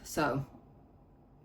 So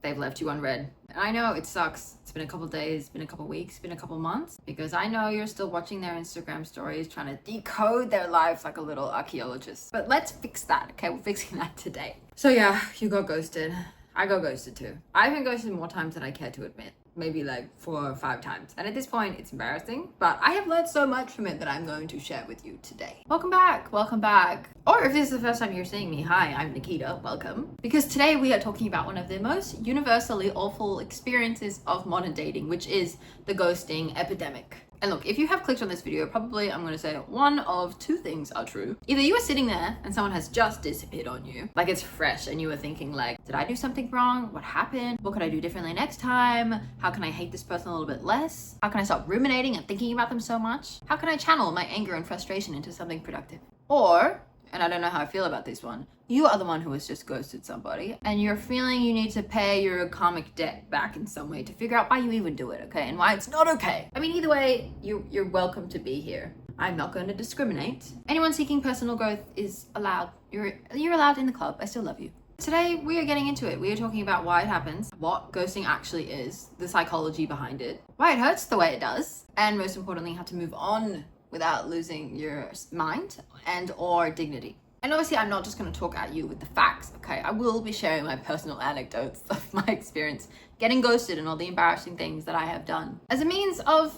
they've left you unread. I know it sucks. It's been a couple days, been a couple weeks, been a couple months, because I know you're still watching their Instagram stories, trying to decode their lives like a little archaeologist. But let's fix that, okay? We're fixing that today. So yeah, you got ghosted. I got ghosted too. I've been ghosted more times than I care to admit. Maybe like 4 or 5 times. And at this point, it's embarrassing, but I have learned so much from it that I'm going to share with you today. Welcome back, welcome back. Or if this is the first time you're seeing me, hi, I'm Nikita, welcome. Because today we are talking about one of the most universally awful experiences of modern dating, which is the ghosting epidemic. And look, if you have clicked on this video, probably I'm going to say one of 2 things are true. Either you are sitting there and someone has just disappeared on you, like it's fresh, and you were thinking like, did I do something wrong? What happened? What could I do differently next time? How can I hate this person a little bit less? How can I stop ruminating and thinking about them so much? How can I channel my anger and frustration into something productive? Or, and I don't know how I feel about this one, you are the one who has just ghosted somebody and you're feeling you need to pay your karmic debt back in some way to figure out why you even do it, okay? And why it's not okay. I mean, either way, you're welcome to be here. I'm not going to discriminate. Anyone seeking personal growth is allowed. You're allowed in the club. I still love you. Today, we are getting into it. We are talking about why it happens, what ghosting actually is, the psychology behind it, why it hurts the way it does, and most importantly, how to move on without losing your mind and or dignity. And obviously, I'm not just going to talk at you with the facts, okay? I will be sharing my personal anecdotes of my experience getting ghosted and all the embarrassing things that I have done as a means of,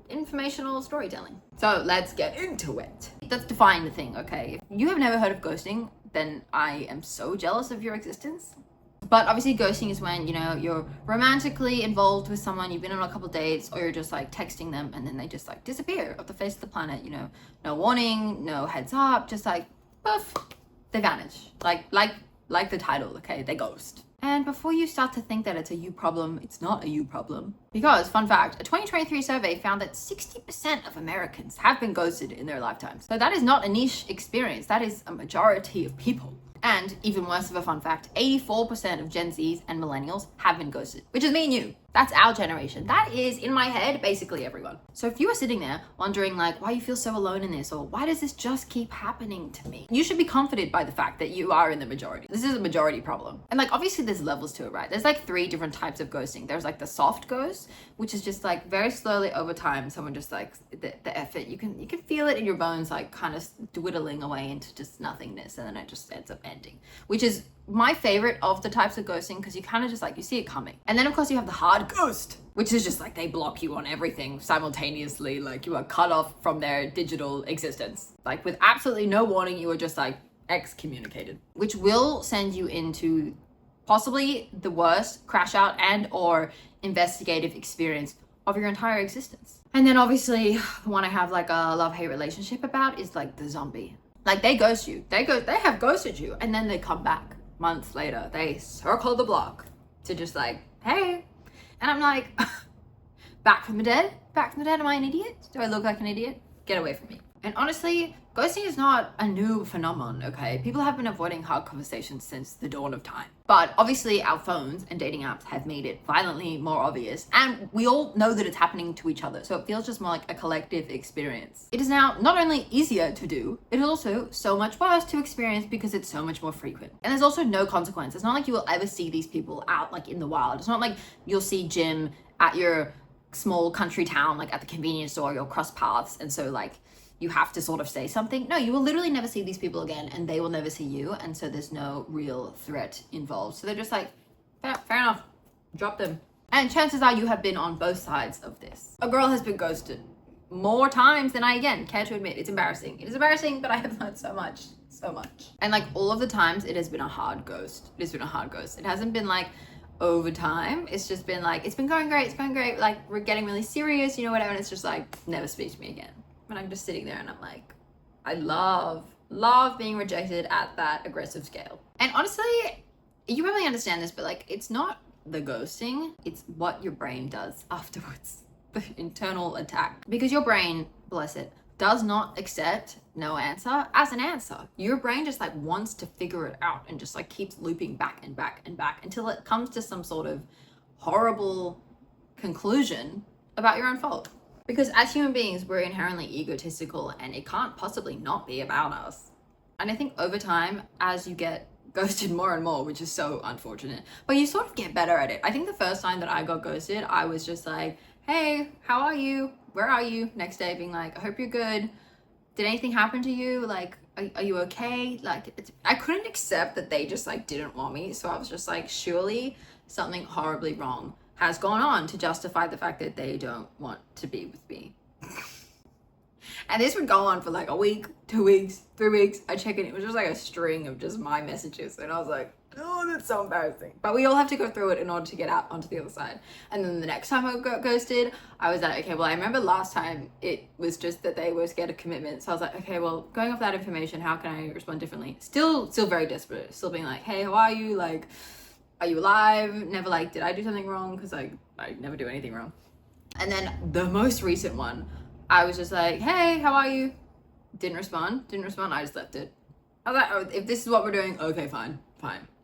informational storytelling. So let's get into it. Let's define the thing, okay? If you have never heard of ghosting, then I am so jealous of your existence. But obviously ghosting is when, you're romantically involved with someone, you've been on a couple dates, or you're just like texting them and then they just like disappear off the face of the planet, no warning, no heads up, just like poof, they vanish. Like the title, okay? They ghost. And before you start to think that it's a you problem, it's not a you problem. Because, fun fact, a 2023 survey found that 60% of Americans have been ghosted in their lifetimes. So that is not a niche experience, that is a majority of people. And even worse of a fun fact, 84% of Gen Zs and millennials have been ghosted, which is me and you. That's our generation. That is, in my head, basically everyone. So if you are sitting there wondering like, why you feel so alone in this, or why does this just keep happening to me? You should be comforted by the fact that you are in the majority. This is a majority problem. And like, obviously there's levels to it, right? There's like 3 different types of ghosting. There's like the soft ghost, which is just like very slowly over time, someone just like the effort, you can feel it in your bones, like kind of dwindling away into just nothingness. And then it just ends up ending, which is my favorite of the types of ghosting, because you kind of just like, you see it coming. And then of course you have the hard ghost, which is just like they block you on everything simultaneously, like you are cut off from their digital existence. Like with absolutely no warning, you are just like excommunicated, which will send you into possibly the worst crash out and or investigative experience of your entire existence. And then obviously the one I have like a love-hate relationship about is like the zombie. Like they ghost you, they have ghosted you, and then they come back months later. They circle the block to just like, hey. And I'm like, back from the dead? Am I an idiot? Do I look like an idiot? Get away from me. And honestly, ghosting is not a new phenomenon, okay? People have been avoiding hard conversations since the dawn of time. But obviously our phones and dating apps have made it violently more obvious. And we all know that it's happening to each other. So it feels just more like a collective experience. It is now not only easier to do, it is also so much worse to experience because it's so much more frequent. And there's also no consequence. It's not like you will ever see these people out like in the wild. It's not like you'll see Jim at your small country town, like at the convenience store, you'll cross paths. And so like, you have to sort of say something. No, you will literally never see these people again, and they will never see you, and so there's no real threat involved. So they're just like, fair enough, drop them. And chances are you have been on both sides of this. A girl has been ghosted more times than I, again, care to admit. It's embarrassing. It is embarrassing, but I have learned so much. And like all of the times, it has been a hard ghost. It hasn't been like over time. It's just been like, it's been going great. Like we're getting really serious, whatever. And it's just like, never speak to me again. And I'm just sitting there and I'm like, I love being rejected at that aggressive scale. And honestly, you probably understand this, but like, it's not the ghosting, it's what your brain does afterwards. The internal attack. Because your brain, bless it, does not accept no answer as an answer. Your brain just like wants to figure it out and just like keeps looping back and back and back until it comes to some sort of horrible conclusion about your own fault. Because as human beings, we're inherently egotistical and it can't possibly not be about us. And I think over time, as you get ghosted more and more, which is so unfortunate. But you sort of get better at it. I think the first time that I got ghosted, I was just like, hey, how are you? Where are you? Next day being like, I hope you're good. Did anything happen to you? Like, are you okay? Like, I couldn't accept that they just like didn't want me. So I was just like, surely something horribly wrong has gone on to justify the fact that they don't want to be with me. And this would go on for like a week, 2 weeks, 3 weeks. I check in, it was just like a string of just my messages. And I was like, oh, that's so embarrassing. But we all have to go through it in order to get out onto the other side. And then the next time I got ghosted, I was like, okay, well, I remember last time it was just that they were scared of commitment. So I was like, okay, well, going off that information, how can I respond differently? Still very desperate. Still being like, hey, how are you? Like, are you alive? Never like, did I do something wrong? Because I never do anything wrong. And then the most recent one, I was just like, hey, how are you? Didn't respond. I just left it. I was like, oh, if this is what we're doing, okay, fine.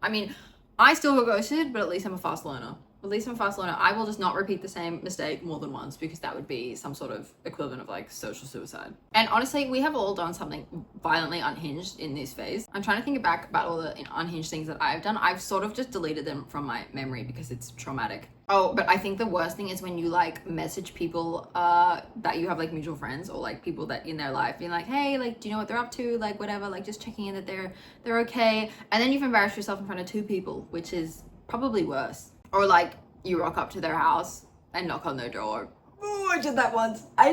I mean, I still got ghosted, but at least I'm a fast learner. I will just not repeat the same mistake more than once, because that would be some sort of equivalent of like social suicide. And honestly, we have all done something violently unhinged in this phase. I'm trying to think back about all the unhinged things that I've done. I've sort of just deleted them from my memory because it's traumatic. Oh, but I think the worst thing is when you like message people that you have like mutual friends, or like people that in their life being like, hey, like, do you know what they're up to? Like, whatever, like just checking in that they're okay. And then you've embarrassed yourself in front of 2 people, which is probably worse. Or like you rock up to their house and knock on their door. Oh, I did that once. I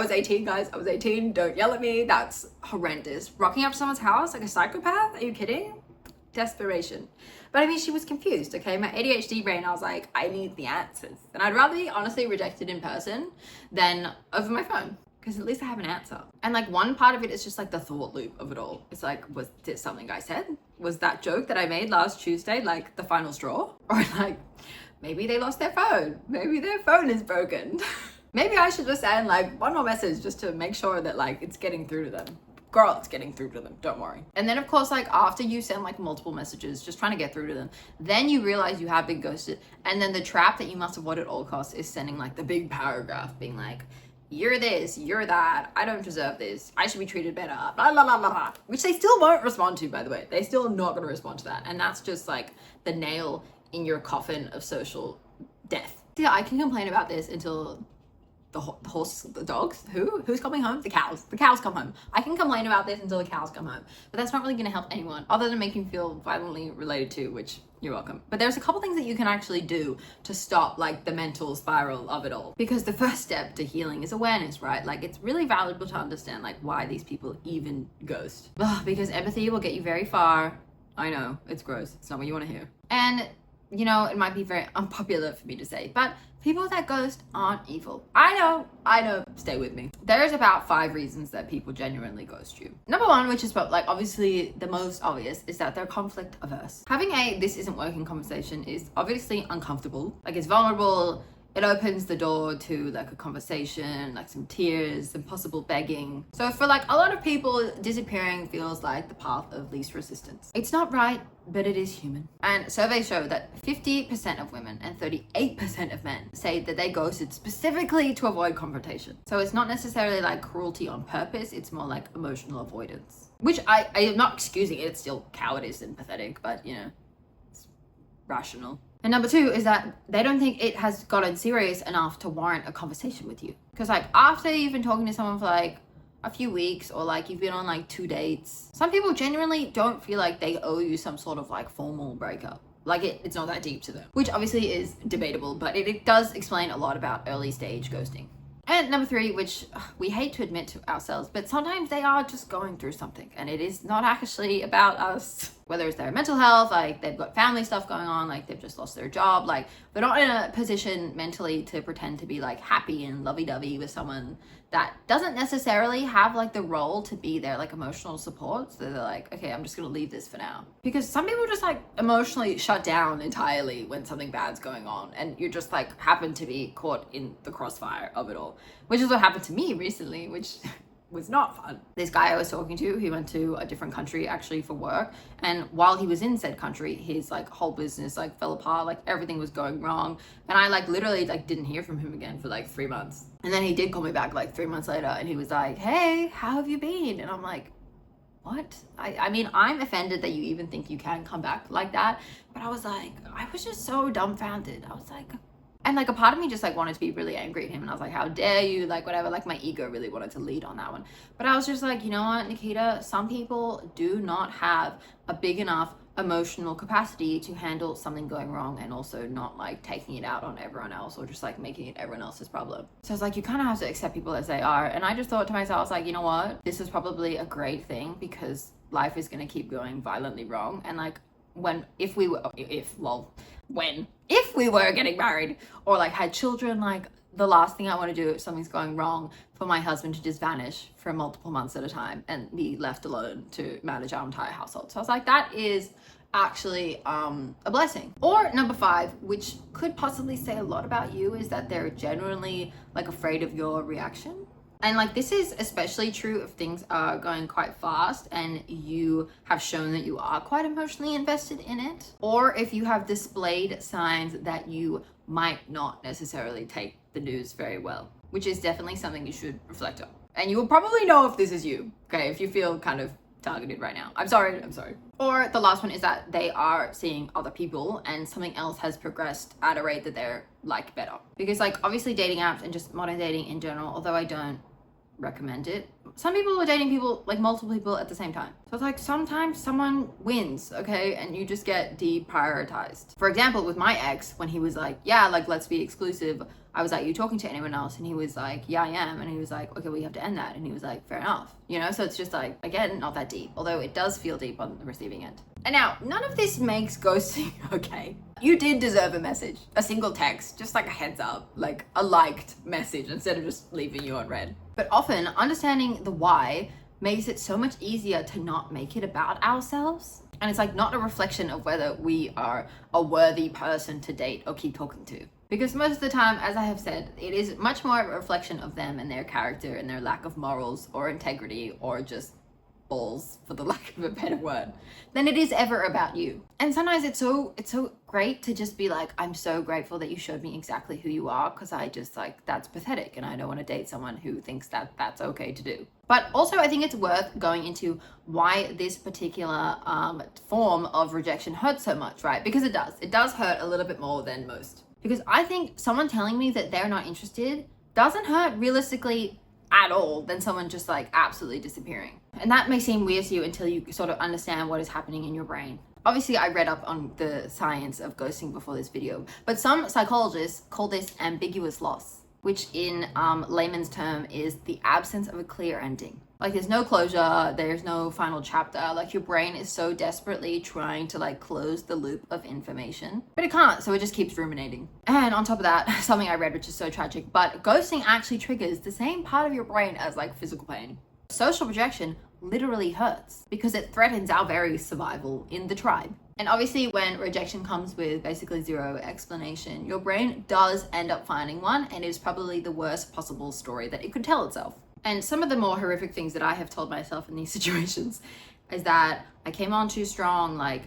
was 18, guys. I was 18. Don't yell at me. That's horrendous. Rocking up to someone's house like a psychopath? Are you kidding? Desperation. But I mean, she was confused, okay? My ADHD brain, I was like, I need the answers. And I'd rather be honestly rejected in person than over my phone, because at least I have an answer. And like one part of it is just like the thought loop of it all. It's like, was it something I said? Was that joke that I made last Tuesday like the final straw? Or like, maybe they lost their phone. Maybe their phone is broken. Maybe I should just send like one more message just to make sure that like it's getting through to them. Girl, it's getting through to them, don't worry. And then of course, like after you send like multiple messages just trying to get through to them, then you realize you have been ghosted. And then the trap that you must avoid at all costs is sending like the big paragraph being like, you're this, you're that, I don't deserve this, I should be treated better, blah, blah, blah, blah, blah. Which they still won't respond to, by the way. They're still not gonna respond to that. And that's just like the nail in your coffin of social death. Yeah, I can complain about this until the horse, the dogs, who's coming home? The cows come home. I can complain about this until the cows come home, but that's not really going to help anyone other than make you feel violently related to, which you're welcome. But there's a couple things that you can actually do to stop like the mental spiral of it all, because the first step to healing is awareness, right? Like it's really valuable to understand like why these people even ghost. Because empathy will get you very far. I know, it's gross, it's not what you want to hear. And you know, it might be very unpopular for me to say, but people that ghost aren't evil. I know, stay with me. There's about 5 reasons that people genuinely ghost you. Number 1, which is like obviously the most obvious, is that they're conflict averse. Having a this isn't working conversation is obviously uncomfortable. Like it's vulnerable. It opens the door to like a conversation, like some tears, some possible begging. So for like a lot of people, disappearing feels like the path of least resistance. It's not right, but it is human. And surveys show that 50% of women and 38% of men say that they ghosted specifically to avoid confrontation. So it's not necessarily like cruelty on purpose, it's more like emotional avoidance. Which I am not excusing it, it's still cowardice and pathetic, but you know, it's rational. And number 2 is that they don't think it has gotten serious enough to warrant a conversation with you. Because like after you've been talking to someone for like a few weeks, or like you've been on like 2 dates, some people genuinely don't feel like they owe you some sort of like formal breakup. Like it's not that deep to them, which obviously is debatable, but it does explain a lot about early stage ghosting. And number 3, which we hate to admit to ourselves, but sometimes they are just going through something and it is not actually about us. Whether it's their mental health, like they've got family stuff going on, like they've just lost their job, like they're not in a position mentally to pretend to be like happy and lovey-dovey with someone that doesn't necessarily have like the role to be their like emotional support. So they're like, okay, I'm just gonna leave this for now. Because some people just like emotionally shut down entirely when something bad's going on and you just like happen to be caught in the crossfire of it all, which is what happened to me recently, which was not fun. This guy I was talking to, he went to a different country actually for work, and while he was in said country, his like whole business like fell apart, like everything was going wrong, and I like literally like didn't hear from him again for like 3 months. And then he did call me back like 3 months later and he was like, hey, how have you been? And I'm like, what? I mean, I'm offended that you even think you can come back like that. But I was like, I was just so dumbfounded. I was like, and like a part of me just like wanted to be really angry at him. And I was like, how dare you? Like whatever, like my ego really wanted to lead on that one. But I was just like, you know what, Nikita, some people do not have a big enough emotional capacity to handle something going wrong, and also not like taking it out on everyone else or just like making it everyone else's problem. So it's like, you kind of have to accept people as they are. And I just thought to myself, I was like, you know what, this is probably a great thing, because life is going to keep going violently wrong. And like if we were getting married or like had children, like the last thing I want to do if something's going wrong for my husband to just vanish for multiple months at a time and be left alone to manage our entire household. So I was like, that is actually a blessing. Or number 5, which could possibly say a lot about you, is that they're genuinely like afraid of your reaction. And like this is especially true if things are going quite fast and you have shown that you are quite emotionally invested in it, or if you have displayed signs that you might not necessarily take the news very well, which is definitely something you should reflect on. And you will probably know if this is you, okay, if you feel kind of targeted right now. I'm sorry. Or the last one is that they are seeing other people and something else has progressed at a rate that they're like better. Because like obviously dating apps and just modern dating in general, although I don't recommend it, some people are dating people, like multiple people at the same time. So it's like sometimes someone wins, okay, and you just get deprioritized. For example, with my ex, when he was like, yeah, like let's be exclusive, I was like, you talking to anyone else? And he was like, yeah, I am. And he was like, okay, well, you have to end that. And he was like, fair enough, you know. So it's just like, again, not that deep, although it does feel deep on the receiving end. And now, none of this makes ghosting okay. You did deserve a message, a single text, just like a heads up, like a liked message instead of just leaving you on red. But often understanding the why makes it so much easier to not make it about ourselves. And it's like not a reflection of whether we are a worthy person to date or keep talking to. Because most of the time, as I have said, it is much more of a reflection of them and their character and their lack of morals or integrity or just balls, for the lack of a better word, than it is ever about you. And sometimes it's so great to just be like, I'm so grateful that you showed me exactly who you are, because I just like, that's pathetic and I don't want to date someone who thinks that that's okay to do. But also I think it's worth going into why this particular form of rejection hurts so much, right? Because it does hurt a little bit more than most. Because I think someone telling me that they're not interested doesn't hurt realistically at all than someone just like absolutely disappearing. And that may seem weird to you until you sort of understand what is happening in your brain. Obviously, I read up on the science of ghosting before this video, but some psychologists call this ambiguous loss, which in layman's term is the absence of a clear ending. Like there's no closure, there's no final chapter, like your brain is so desperately trying to like close the loop of information, but it can't, so it just keeps ruminating. And on top of that, something I read which is so tragic, but ghosting actually triggers the same part of your brain as like physical pain. Social rejection literally hurts because it threatens our very survival in the tribe. And obviously when rejection comes with basically zero explanation, your brain does end up finding one, and it is probably the worst possible story that it could tell itself. And some of the more horrific things that I have told myself in these situations is that I came on too strong, like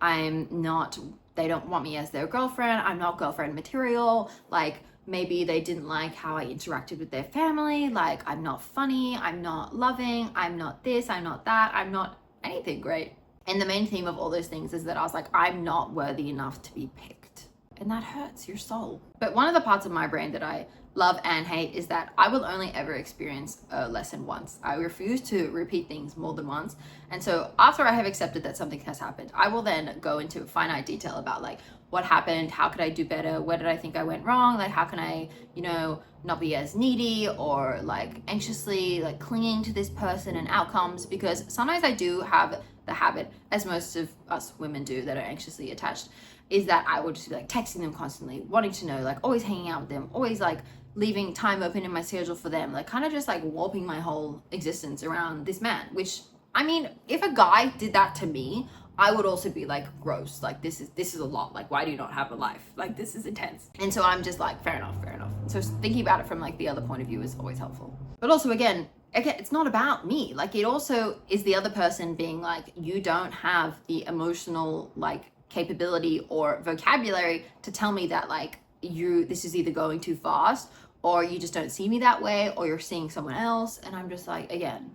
they don't want me as their girlfriend, I'm not girlfriend material, like maybe they didn't like how I interacted with their family, like I'm not funny, I'm not loving, I'm not this, I'm not that, I'm not anything great. And the main theme of all those things is that I was like, I'm not worthy enough to be picked. And that hurts your soul. But one of the parts of my brain that I love and hate is that I will only ever experience a lesson once. I refuse to repeat things more than once. And so after I have accepted that something has happened, I will then go into finite detail about like what happened, how could I do better, where did I think I went wrong, like how can I, not be as needy or like anxiously like clinging to this person and outcomes. Because sometimes I do have the habit, as most of us women do that are anxiously attached, is that I will just be like texting them constantly, wanting to know, like always hanging out with them, always like leaving time open in my schedule for them, like kind of just like warping my whole existence around this man. Which, I mean, if a guy did that to me, I would also be like, gross, like this is a lot, like why do you not have a life, like this is intense. And so I'm just like, fair enough. So thinking about it from like the other point of view is always helpful. But also again, it's not about me, like it also is the other person being like, you don't have the emotional like capability or vocabulary to tell me that like this is either going too fast, or you just don't see me that way, or you're seeing someone else. And I'm just like, again,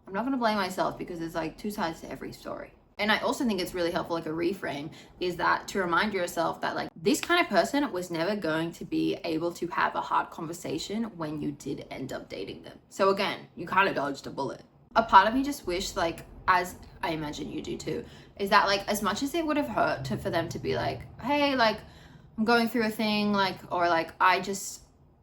I'm not going to blame myself because there's like two sides to every story. And I also think it's really helpful, like a reframe, is that to remind yourself that like this kind of person was never going to be able to have a hard conversation when you did end up dating them. So again, you kind of dodged a bullet. A part of me just wished, like, as I imagine you do too, is that like as much as it would have hurt for them to be like, hey, like I'm going through a thing, like, or like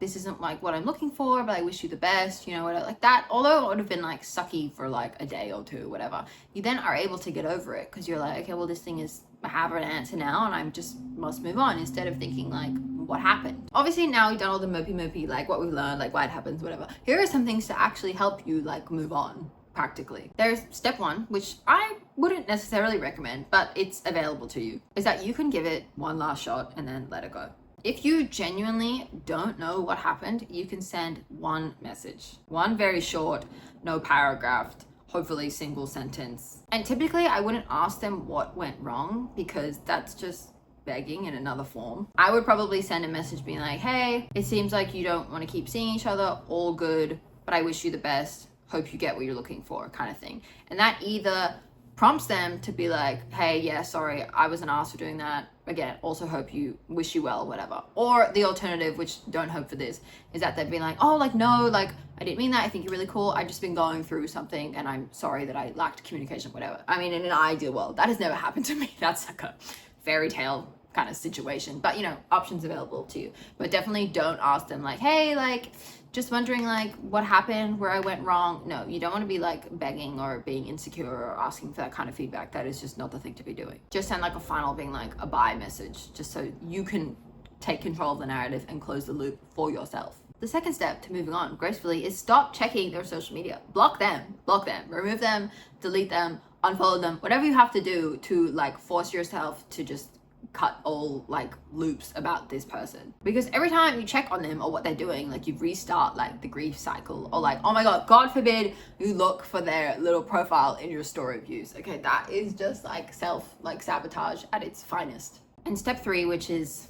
this isn't like what I'm looking for, but I wish you the best, you know, whatever, like that. Although it would have been like sucky for like a day or two, whatever, you then are able to get over it because you're like, okay, well, this thing is, I have an answer now and I just must move on, instead of thinking like, what happened? Obviously now we've done all the mopey, like what we've learned, like why it happens, whatever. Here are some things to actually help you like move on practically. There's step one, which I wouldn't necessarily recommend, but it's available to you, is that you can give it one last shot and then let it go. If you genuinely don't know what happened, you can send one message, one very short, no paragraph, hopefully single sentence. And typically I wouldn't ask them what went wrong because that's just begging in another form. I would probably send a message being like, hey, it seems like you don't want to keep seeing each other, all good, but I wish you the best. Hope you get what you're looking for, kind of thing. And that either prompts them to be like, hey, yeah, sorry, I wasn't asked for doing that. Again, also hope you, wish you well, whatever. Or the alternative, which don't hope for this, is that they've been like, oh, like, no, like, I didn't mean that. I think you're really cool. I've just been going through something and I'm sorry that I lacked communication, whatever. I mean, in an ideal world, that has never happened to me. That's like a fairy tale kind of situation, but you know, options available to you. But definitely don't ask them like, hey, like, just wondering like what happened, where I went wrong. No, you don't want to be like begging or being insecure or asking for that kind of feedback. That is just not the thing to be doing. Just send like a final being like a bye message, just so you can take control of the narrative and close the loop for yourself. The second step to moving on gracefully is stop checking their social media. Block them, remove them, delete them, unfollow them, whatever you have to do to like force yourself to just cut all like loops about this person, because every time you check on them or what they're doing, like you restart like the grief cycle, or like, oh my god forbid you look for their little profile in your story views. Okay, that is just like self like sabotage at its finest. And step three, which is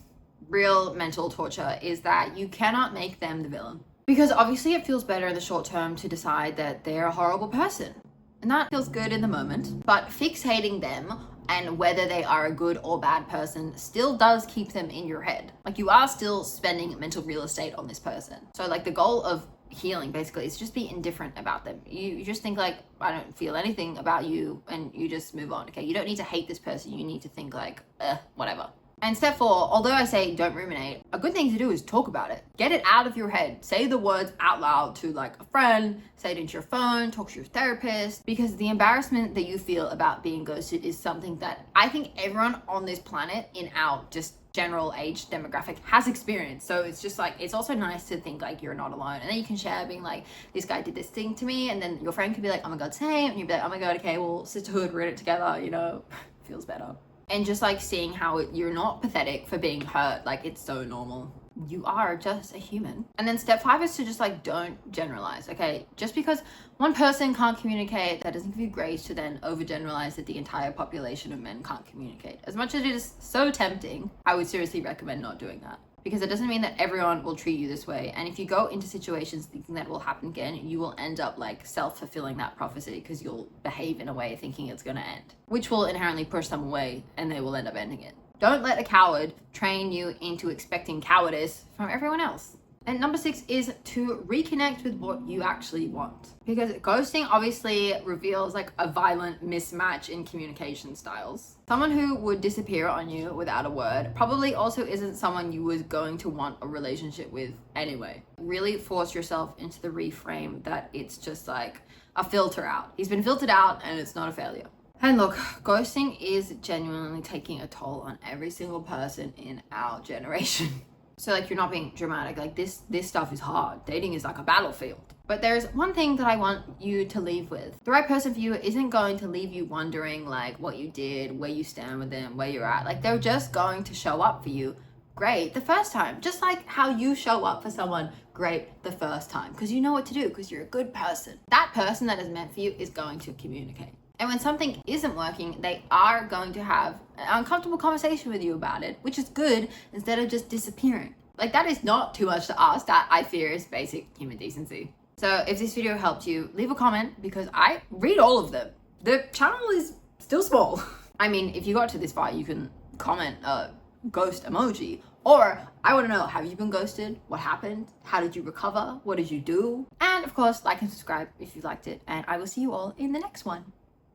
real mental torture, is that you cannot make them the villain, because obviously it feels better in the short term to decide that they're a horrible person, and that feels good in the moment, but fixating them and whether they are a good or bad person still does keep them in your head. Like you are still spending mental real estate on this person. So like the goal of healing basically is just be indifferent about them. You just think like, I don't feel anything about you, and you just move on. Okay, you don't need to hate this person. You need to think like, whatever. And step four, although I say don't ruminate, a good thing to do is talk about it. Get it out of your head. Say the words out loud to like a friend, say it into your phone, talk to your therapist, because the embarrassment that you feel about being ghosted is something that I think everyone on this planet in our just general age demographic has experienced. So it's just like, it's also nice to think like you're not alone. And then you can share being like, this guy did this thing to me. And then your friend could be like, oh my God, same. And you'd be like, oh my God, okay, well, sisterhood, we're in it together, you know, feels better. And just like seeing how you're not pathetic for being hurt, like it's so normal. You are just a human. And then step five is to just like don't generalize. Okay, just because one person can't communicate, that doesn't give you grace to then overgeneralize that the entire population of men can't communicate. As much as it is so tempting, I would seriously recommend not doing that, because it doesn't mean that everyone will treat you this way. And if you go into situations thinking that will happen again, you will end up like self-fulfilling that prophecy, because you'll behave in a way thinking it's going to end, which will inherently push them away and they will end up ending it. Don't let a coward train you into expecting cowardice from everyone else. And number 6 is to reconnect with what you actually want, because ghosting obviously reveals like a violent mismatch in communication styles. Someone who would disappear on you without a word probably also isn't someone you was going to want a relationship with anyway. Really force yourself into the reframe that it's just like a filter out. He's been filtered out and it's not a failure. And look, ghosting is genuinely taking a toll on every single person in our generation. So like, you're not being dramatic. Like this stuff is hard. Dating is like a battlefield. But there's one thing that I want you to leave with. The right person for you isn't going to leave you wondering like what you did, where you stand with them, where you're at. Like they're just going to show up for you great the first time. Just like how you show up for someone great the first time, because you know what to do, because you're a good person. That person that is meant for you is going to communicate. And when something isn't working, they are going to have an uncomfortable conversation with you about it, which is good, instead of just disappearing. Like that is not too much to ask. That I fear is basic human decency. So if this video helped you, leave a comment because I read all of them. The channel is still small. I mean, if you got to this far, you can comment a ghost emoji. Or I want to know, have you been ghosted? What happened? How did you recover? What did you do? And of course, like and subscribe if you liked it. And I will see you all in the next one.